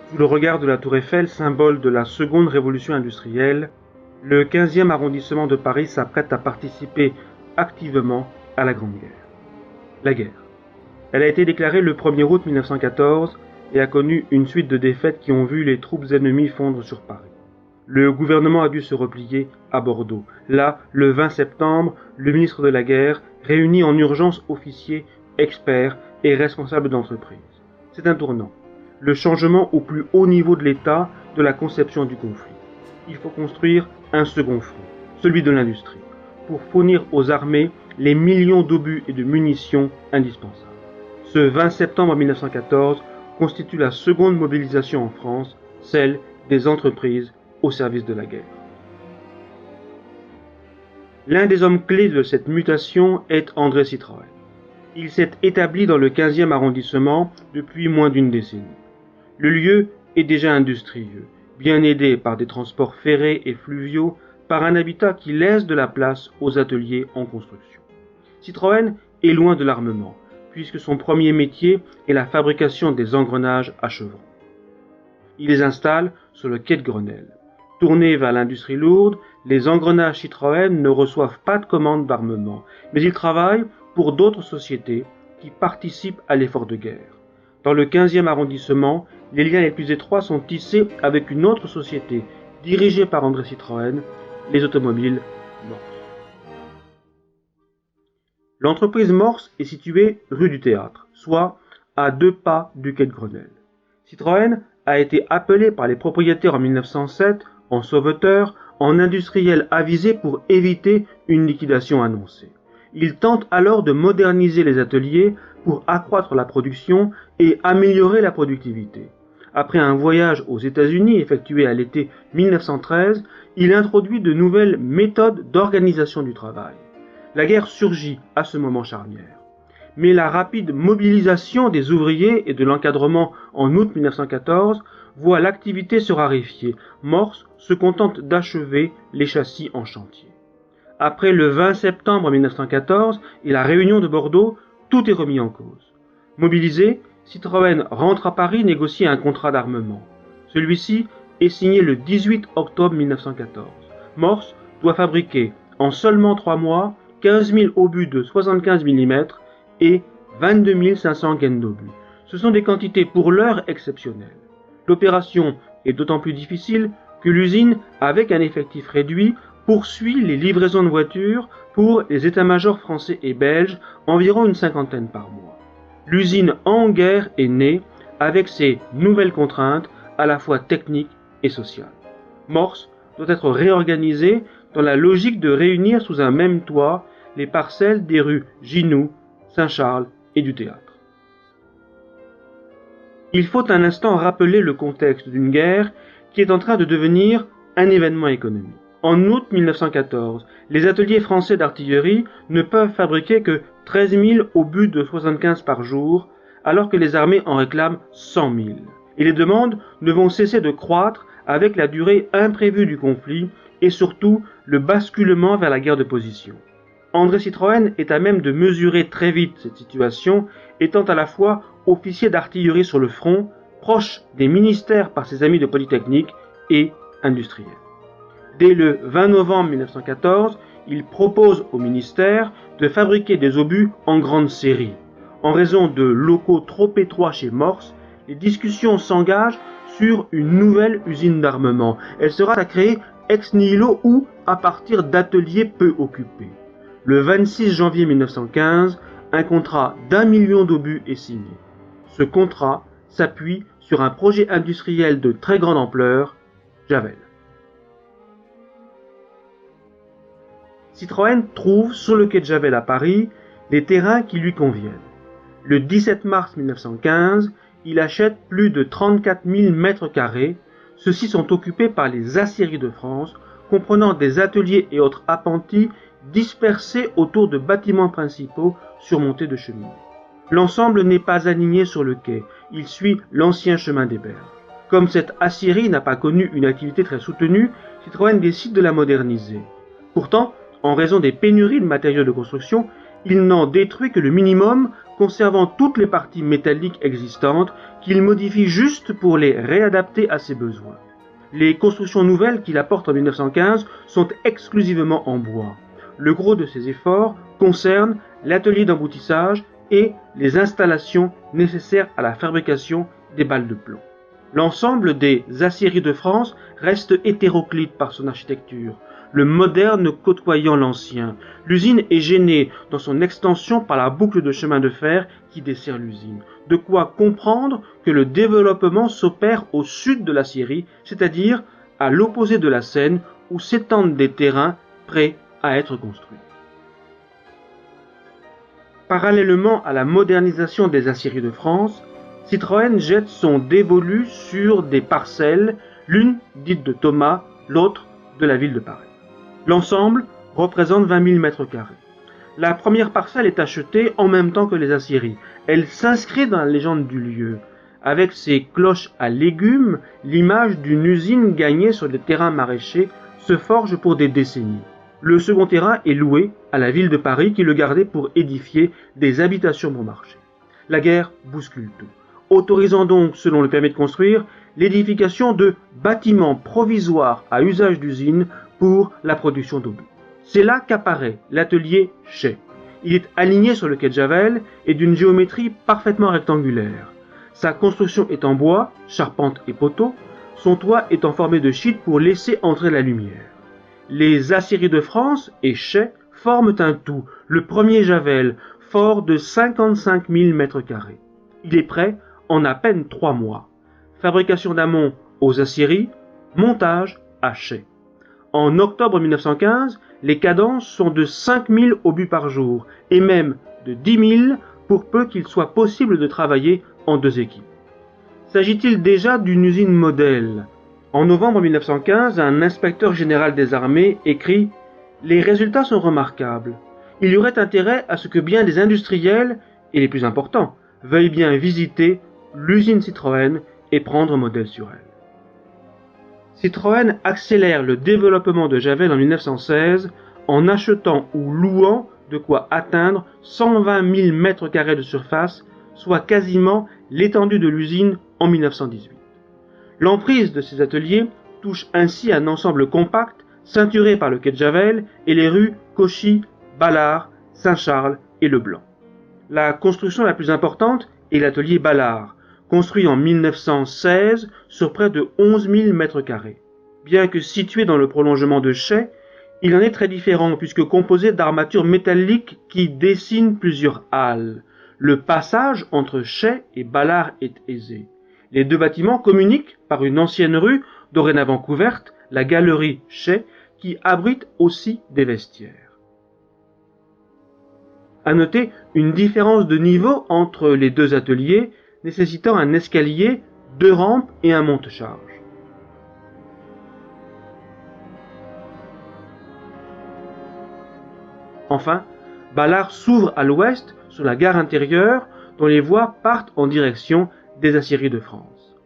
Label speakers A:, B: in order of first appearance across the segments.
A: Sous le regard de la Tour Eiffel, symbole de la seconde révolution industrielle, le 15e arrondissement de Paris s'apprête à participer activement à la Grande Guerre. La guerre. Elle a été déclarée le 1er août 1914 et a connu une suite de défaites qui ont vu les troupes ennemies fondre sur Paris. Le gouvernement a dû se replier à Bordeaux. Là, le 20 septembre, le ministre de la Guerre réunit en urgence officiers, experts et responsables d'entreprise. C'est un tournant. Le changement au plus haut niveau de l'État de la conception du conflit. Il faut construire un second front, celui de l'industrie, pour fournir aux armées les millions d'obus et de munitions indispensables. Ce 20 septembre 1914 constitue la seconde mobilisation en France, celle des entreprises au service de la guerre. L'un des hommes clés de cette mutation est André Citroën. Il s'est établi dans le 15e arrondissement depuis moins d'une décennie. Le lieu est déjà industrieux, bien aidé par des transports ferrés et fluviaux, par un habitat qui laisse de la place aux ateliers en construction. Citroën est loin de l'armement, puisque son premier métier est la fabrication des engrenages à chevrons. Il les installe sur le quai de Grenelle. Tournés vers l'industrie lourde, les engrenages Citroën ne reçoivent pas de commandes d'armement, mais ils travaillent pour d'autres sociétés qui participent à l'effort de guerre. Dans le 15e arrondissement, les liens les plus étroits sont tissés avec une autre société, dirigée par André Citroën, les automobiles Morse. L'entreprise Morse est située rue du Théâtre, soit à 2 pas du quai de Grenelle. Citroën a été appelé par les propriétaires en 1907 en sauveteur, en industriel avisé pour éviter une liquidation annoncée. Il tente alors de moderniser les ateliers pour accroître la production et améliorer la productivité. Après un voyage aux États-Unis effectué à l'été 1913, il introduit de nouvelles méthodes d'organisation du travail. La guerre surgit à ce moment charnière. Mais la rapide mobilisation des ouvriers et de l'encadrement en août 1914 voit l'activité se raréfier. Morse se contente d'achever les châssis en chantier. Après le 20 septembre 1914 et la réunion de Bordeaux, tout est remis en cause. Mobilisé, Citroën rentre à Paris négocier un contrat d'armement. Celui-ci est signé le 18 octobre 1914. Morse doit fabriquer en seulement 3 mois 15 000 obus de 75 mm et 22 500 gaines d'obus. Ce sont des quantités pour l'heure exceptionnelles. L'opération est d'autant plus difficile que l'usine, avec un effectif réduit, poursuit les livraisons de voitures pour les états-majors français et belges, environ une 50aine par mois. L'usine en guerre est née avec ses nouvelles contraintes à la fois techniques et sociales. Morse doit être réorganisée dans la logique de réunir sous un même toit les parcelles des rues Ginoux, Saint-Charles et du Théâtre. Il faut un instant rappeler le contexte d'une guerre qui est en train de devenir un événement économique. En août 1914, les ateliers français d'artillerie ne peuvent fabriquer que 13 000 obus de 75 par jour, alors que les armées en réclament 100 000. Et les demandes ne vont cesser de croître avec la durée imprévue du conflit et surtout le basculement vers la guerre de position. André Citroën est à même de mesurer très vite cette situation, étant à la fois officier d'artillerie sur le front, proche des ministères par ses amis de Polytechnique et industriel. Dès le 20 novembre 1914, il propose au ministère de fabriquer des obus en grande série. En raison de locaux trop étroits chez Morse, les discussions s'engagent sur une nouvelle usine d'armement. Elle sera à créer ex nihilo ou à partir d'ateliers peu occupés. Le 26 janvier 1915, un contrat d'1 million d'obus est signé. Ce contrat s'appuie sur un projet industriel de très grande ampleur, Javel. Citroën trouve sur le quai de Javel à Paris les terrains qui lui conviennent. Le 17 mars 1915, il achète plus de 34 000 m². Ceux-ci sont occupés par les Aciéries de France, comprenant des ateliers et autres appentis dispersés autour de bâtiments principaux surmontés de cheminées. L'ensemble n'est pas aligné sur le quai, il suit l'ancien chemin des Berges. Comme cette aciérie n'a pas connu une activité très soutenue, Citroën décide de la moderniser. Pourtant, en raison des pénuries de matériaux de construction, il n'en détruit que le minimum conservant toutes les parties métalliques existantes qu'il modifie juste pour les réadapter à ses besoins. Les constructions nouvelles qu'il apporte en 1915 sont exclusivement en bois. Le gros de ses efforts concerne l'atelier d'emboutissage et les installations nécessaires à la fabrication des balles de plomb. L'ensemble des aciéries de France reste hétéroclite par son architecture, le moderne côtoyant l'ancien. L'usine est gênée dans son extension par la boucle de chemin de fer qui dessert l'usine. De quoi comprendre que le développement s'opère au sud de l'aciérie, c'est-à-dire à l'opposé de la Seine, où s'étendent des terrains prêts à être construits. Parallèlement à la modernisation des aciéries de France, Citroën jette son dévolu sur des parcelles, l'une dite de Thomas, l'autre de la ville de Paris. L'ensemble représente 20 000 m². La première parcelle est achetée en même temps que les aciéries. Elle s'inscrit dans la légende du lieu. Avec ses cloches à légumes, l'image d'une usine gagnée sur des terrains maraîchers se forge pour des décennies. Le second terrain est loué à la ville de Paris qui le gardait pour édifier des habitations bon marché. La guerre bouscule tout, autorisant donc, selon le permis de construire, l'édification de bâtiments provisoires à usage d'usine pour la production d'obus. C'est là qu'apparaît l'atelier Chay. Il est aligné sur le quai de Javel et d'une géométrie parfaitement rectangulaire. Sa construction est en bois, charpente et poteaux, son toit étant formé de shit pour laisser entrer la lumière. Les aciéries de France et Chay forment un tout, le premier Javel, fort de 55 000 m². Il est prêt en à peine 3 mois. Fabrication d'amont aux aciéries, montage à Chay. En octobre 1915, les cadences sont de 5 000 obus par jour et même de 10 000 pour peu qu'il soit possible de travailler en 2 équipes. S'agit-il déjà d'une usine modèle ? En novembre 1915, un inspecteur général des armées écrit « Les résultats sont remarquables. Il y aurait intérêt à ce que bien des industriels, et les plus importants, veuillent bien visiter l'usine Citroën et prendre modèle sur elle. » Citroën accélère le développement de Javel en 1916 en achetant ou louant de quoi atteindre 120 000 m² de surface, soit quasiment l'étendue de l'usine en 1918. L'emprise de ces ateliers touche ainsi un ensemble compact ceinturé par le quai de Javel et les rues Cauchy, Ballard, Saint-Charles et Leblanc. La construction la plus importante est l'atelier Ballard, construit en 1916 sur près de 11 000 m². Bien que situé dans le prolongement de Chay, il en est très différent puisque composé d'armatures métalliques qui dessinent plusieurs halles. Le passage entre Chay et Ballard est aisé. Les 2 bâtiments communiquent par une ancienne rue, dorénavant couverte, la galerie Chay, qui abrite aussi des vestiaires. À noter une différence de niveau entre les 2 ateliers, nécessitant un escalier, 2 rampes et un monte-charge. Enfin, Ballard s'ouvre à l'ouest sur la gare intérieure dont les voies partent en direction des aciéries de France.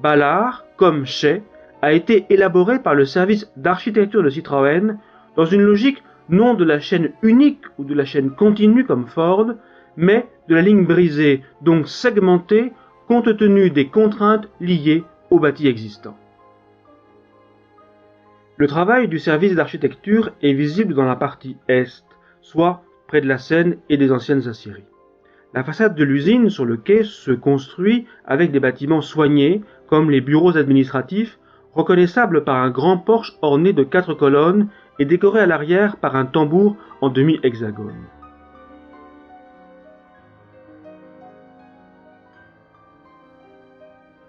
A: Ballard, comme Chay, a été élaboré par le service d'architecture de Citroën dans une logique non de la chaîne unique ou de la chaîne continue comme Ford, mais de la ligne brisée, donc segmentée, compte tenu des contraintes liées au bâti existant. Le travail du service d'architecture est visible dans la partie est, soit près de la Seine et des anciennes aciéries. La façade de l'usine sur le quai se construit avec des bâtiments soignés, comme les bureaux administratifs, reconnaissables par un grand porche orné de 4 colonnes et décoré à l'arrière par un tambour en demi-hexagone.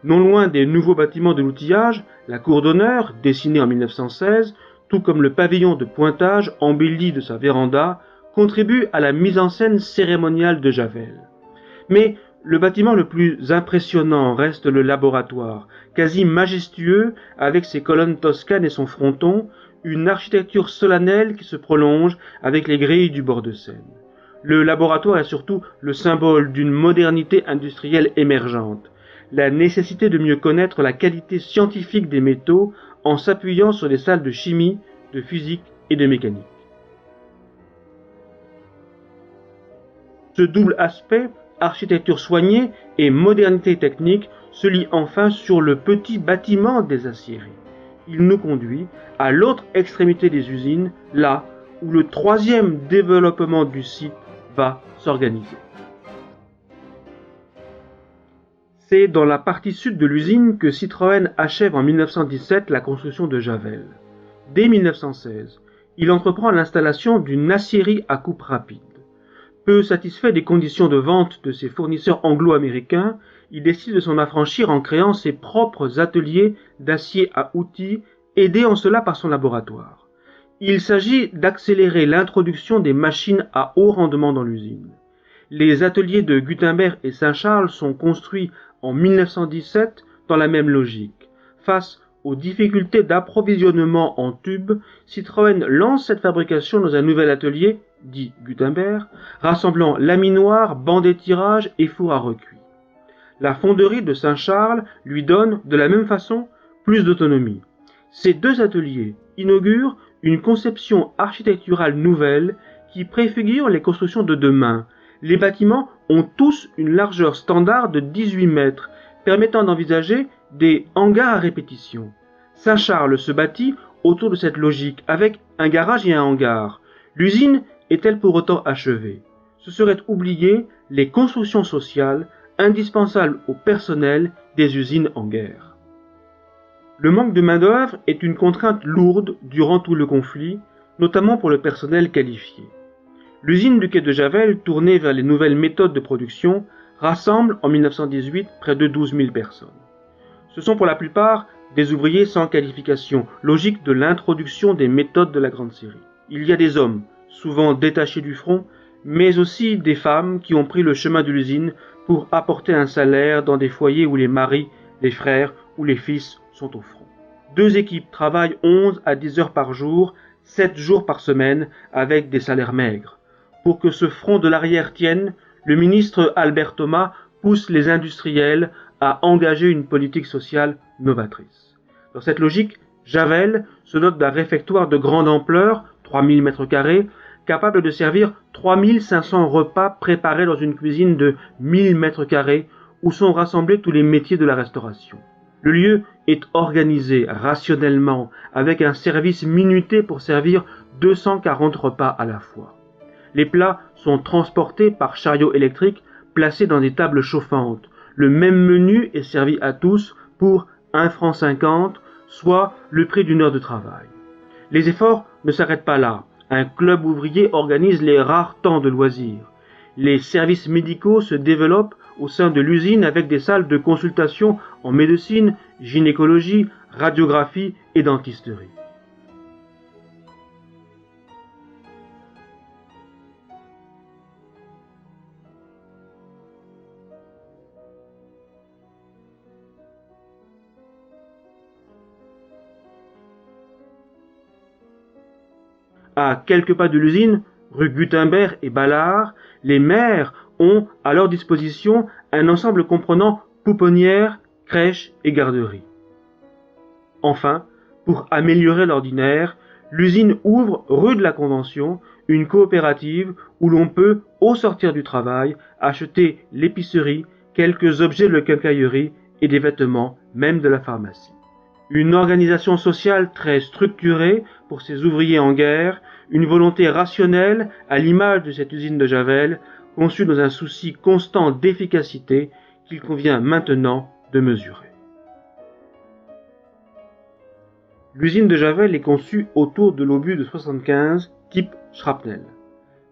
A: Non loin des nouveaux bâtiments de l'outillage, la cour d'honneur, dessinée en 1916, tout comme le pavillon de pointage embelli de sa véranda, contribue à la mise en scène cérémoniale de Javel. Mais le bâtiment le plus impressionnant reste le laboratoire, quasi majestueux avec ses colonnes toscanes et son fronton, une architecture solennelle qui se prolonge avec les grilles du bord de Seine. Le laboratoire est surtout le symbole d'une modernité industrielle émergente, la nécessité de mieux connaître la qualité scientifique des métaux en s'appuyant sur les salles de chimie, de physique et de mécanique. Ce double aspect, architecture soignée et modernité technique, se lie enfin sur le petit bâtiment des aciéries. Il nous conduit à l'autre extrémité des usines, là où le troisième développement du site va s'organiser. C'est dans la partie sud de l'usine que Citroën achève en 1917 la construction de Javel. Dès 1916, il entreprend l'installation d'une aciérie à coupe rapide. Peu satisfait des conditions de vente de ses fournisseurs anglo-américains, il décide de s'en affranchir en créant ses propres ateliers d'acier à outils, aidé en cela par son laboratoire. Il s'agit d'accélérer l'introduction des machines à haut rendement dans l'usine. Les ateliers de Gutenberg et Saint-Charles sont construits en 1917 dans la même logique. Face aux difficultés d'approvisionnement en tubes, Citroën lance cette fabrication dans un nouvel atelier, dit Gutenberg, rassemblant laminoir, banc d'étirage et four à recuit. La fonderie de Saint-Charles lui donne, de la même façon, plus d'autonomie. Ces deux ateliers inaugurent une conception architecturale nouvelle qui préfigure les constructions de demain. Les bâtiments ont tous une largeur standard de 18 mètres, permettant d'envisager des hangars à répétition. Saint-Charles se bâtit autour de cette logique, avec un garage et un hangar. L'usine est-elle pour autant achevée? Ce serait oublier les constructions sociales indispensables au personnel des usines en guerre. Le manque de main-d'œuvre est une contrainte lourde durant tout le conflit, notamment pour le personnel qualifié. L'usine du quai de Javel, tournée vers les nouvelles méthodes de production, rassemble en 1918 près de 12 000 personnes. Ce sont pour la plupart des ouvriers sans qualification, logique de l'introduction des méthodes de la grande série. Il y a des hommes, souvent détachés du front, mais aussi des femmes qui ont pris le chemin de l'usine pour apporter un salaire dans des foyers où les maris, les frères ou les fils sont au front. Deux équipes travaillent 11 à 10 heures par jour, 7 jours par semaine, avec des salaires maigres. Pour que ce front de l'arrière tienne, le ministre Albert Thomas pousse les industriels à engager une politique sociale novatrice. Dans cette logique, Javel se dote d'un réfectoire de grande ampleur, 3000 m², capable de servir 3500 repas préparés dans une cuisine de 1000 m² où sont rassemblés tous les métiers de la restauration. Le lieu est organisé rationnellement, avec un service minuté pour servir 240 repas à la fois. Les plats sont transportés par chariot électrique placés dans des tables chauffantes. Le même menu est servi à tous pour 1,50 franc, soit le prix d'une heure de travail. Les efforts ne s'arrêtent pas là. Un club ouvrier organise les rares temps de loisirs. Les services médicaux se développent au sein de l'usine avec des salles de consultation en médecine, gynécologie, radiographie et dentisterie. À quelques pas de l'usine, rue Gutenberg et Ballard, les maires ont à leur disposition un ensemble comprenant pouponnières, crèches et garderies. Enfin, pour améliorer l'ordinaire, l'usine ouvre rue de la Convention une coopérative où l'on peut, au sortir du travail, acheter l'épicerie, quelques objets de quincaillerie et des vêtements, même de la pharmacie. Une organisation sociale très structurée pour ces ouvriers en guerre, une volonté rationnelle à l'image de cette usine de Javel, conçue dans un souci constant d'efficacité qu'il convient maintenant de mesurer. L'usine de Javel est conçue autour de l'obus de 75 type shrapnel.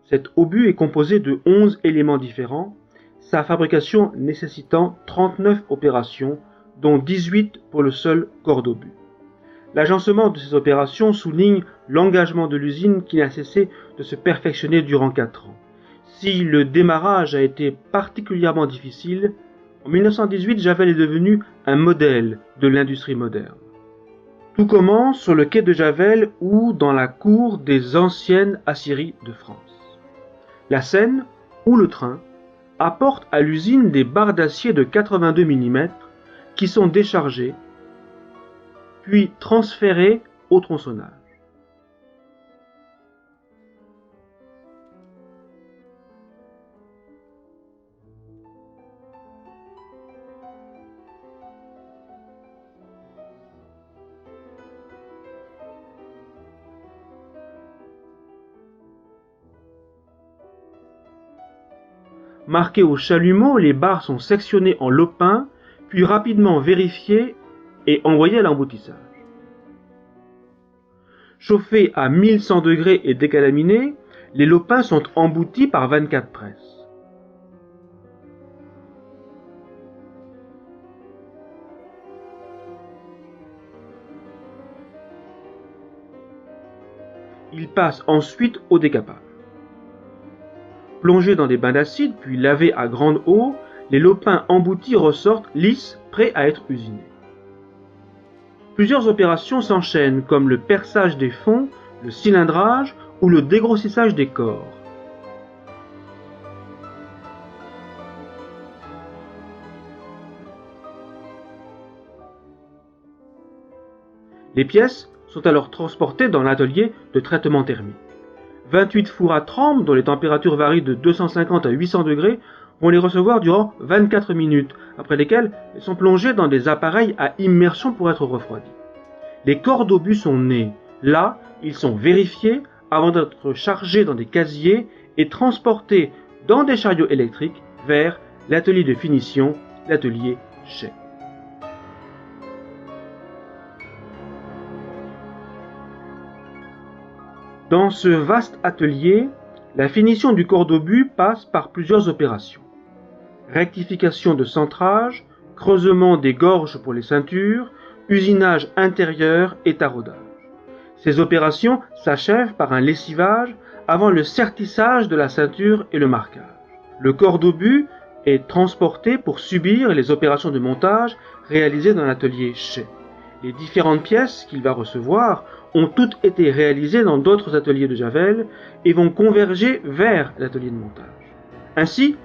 A: Cet obus est composé de 11 éléments différents, sa fabrication nécessitant 39 opérations, dont 18 pour le seul corps d'obus. L'agencement de ces opérations souligne l'engagement de l'usine qui n'a cessé de se perfectionner durant 4 ans. Si le démarrage a été particulièrement difficile, en 1918, Javel est devenu un modèle de l'industrie moderne. Tout commence sur le quai de Javel ou dans la cour des anciennes aciéries de France. La Seine ou le train apporte à l'usine des barres d'acier de 82 mm qui sont déchargées puis transférées au tronçonnage. marquées au chalumeau, les barres sont sectionnées en lopins, puis rapidement vérifiées et envoyées à l'emboutissage. Chauffés à 1100 degrés et décalaminés, les lopins sont emboutis par 24 presses. Ils passent ensuite au décapage. Plongés dans des bains d'acide puis lavés à grande eau, les lopins emboutis ressortent lisses, prêts à être usinés. Plusieurs opérations s'enchaînent comme le perçage des fonds, le cylindrage ou le dégrossissage des corps. Les pièces sont alors transportées dans l'atelier de traitement thermique. 28 fours à trempe, dont les températures varient de 250 à 800 degrés, vont les recevoir durant 24 minutes, après lesquelles elles sont plongées dans des appareils à immersion pour être refroidies. Les corps d'obus sont nés. Là, ils sont vérifiés avant d'être chargés dans des casiers et transportés dans des chariots électriques vers l'atelier de finition, l'atelier Chet. Dans ce vaste atelier, la finition du corps d'obus passe par plusieurs opérations. Rectification de centrage, creusement des gorges pour les ceintures, usinage intérieur et taraudage. Ces opérations s'achèvent par un lessivage avant le sertissage de la ceinture et le marquage. Le corps d'obus est transporté pour subir les opérations de montage réalisées dans l'atelier Chet. Les différentes pièces qu'il va recevoir ont toutes été réalisées dans d'autres ateliers de Javel et vont converger vers l'atelier de montage. Ainsi,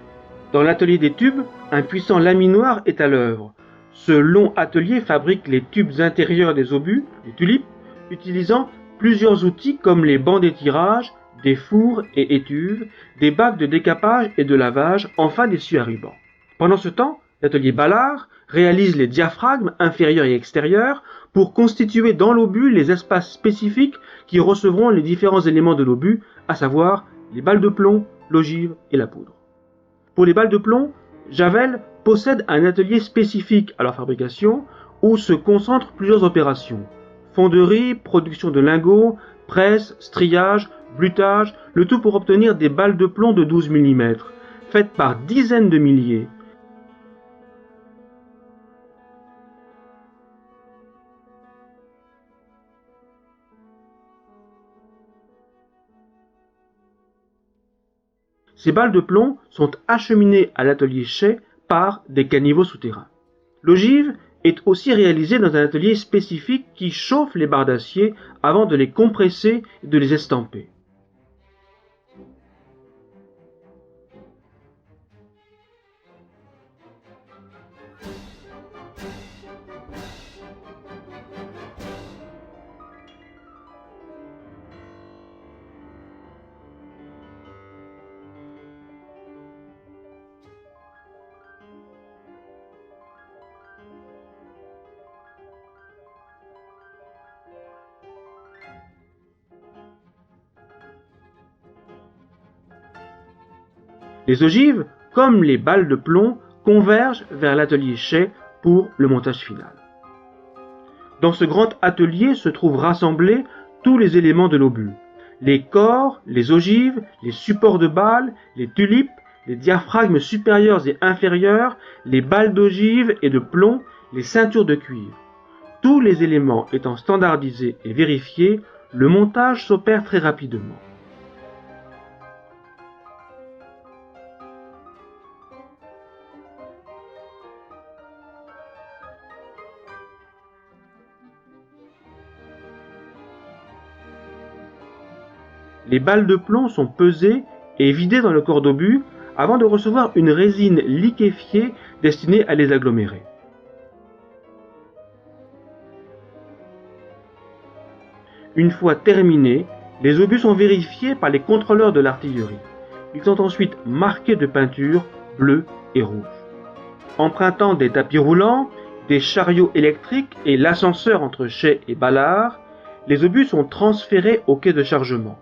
A: dans l'atelier des tubes, un puissant laminoir est à l'œuvre. Ce long atelier fabrique les tubes intérieurs des obus, les tulipes, utilisant plusieurs outils comme les bancs d'étirage, des fours et étuves, des bacs de décapage et de lavage, enfin des scies à ruban. Pendant ce temps, l'atelier Ballard réalise les diaphragmes inférieurs et extérieurs pour constituer dans l'obus les espaces spécifiques qui recevront les différents éléments de l'obus, à savoir les balles de plomb, l'ogive et la poudre. Pour les balles de plomb, Javel possède un atelier spécifique à leur fabrication où se concentrent plusieurs opérations. Fonderie, production de lingots, presse, striage, blutage, le tout pour obtenir des balles de plomb de 12 mm, faites par dizaines de milliers. Ces balles de plomb sont acheminées à l'atelier Chet par des caniveaux souterrains. L'ogive est aussi réalisée dans un atelier spécifique qui chauffe les barres d'acier avant de les compresser et de les estamper. Les ogives, comme les balles de plomb, convergent vers l'atelier Chet pour le montage final. Dans ce grand atelier se trouvent rassemblés tous les éléments de l'obus. Les corps, les ogives, les supports de balles, les tulipes, les diaphragmes supérieurs et inférieurs, les balles d'ogive et de plomb, les ceintures de cuivre. Tous les éléments étant standardisés et vérifiés, le montage s'opère très rapidement. Les balles de plomb sont pesées et vidées dans le corps d'obus avant de recevoir une résine liquéfiée destinée à les agglomérer. Une fois terminés, les obus sont vérifiés par les contrôleurs de l'artillerie. Ils sont ensuite marqués de peinture bleue et rouge. Empruntant des tapis roulants, des chariots électriques et l'ascenseur entre Chet et Ballard, les obus sont transférés au quai de chargement.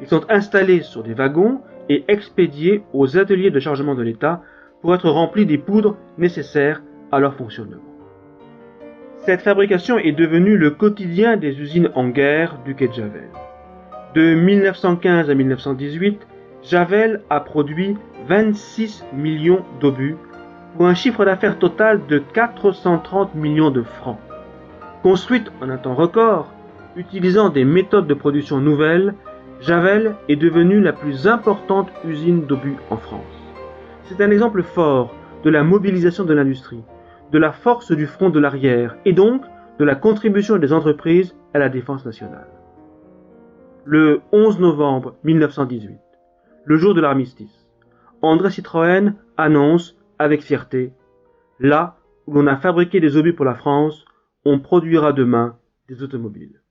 A: Ils sont installés sur des wagons et expédiés aux ateliers de chargement de l'État pour être remplis des poudres nécessaires à leur fonctionnement. Cette fabrication est devenue le quotidien des usines en guerre du quai de Javel. De 1915 à 1918, Javel a produit 26 millions d'obus pour un chiffre d'affaires total de 430 millions de francs. Construite en un temps record, utilisant des méthodes de production nouvelles, Javel est devenue la plus importante usine d'obus en France. C'est un exemple fort de la mobilisation de l'industrie, de la force du front de l'arrière et donc de la contribution des entreprises à la défense nationale. Le 11 novembre 1918, le jour de l'armistice, André Citroën annonce avec fierté « Là où l'on a fabriqué des obus pour la France, on produira demain des automobiles ».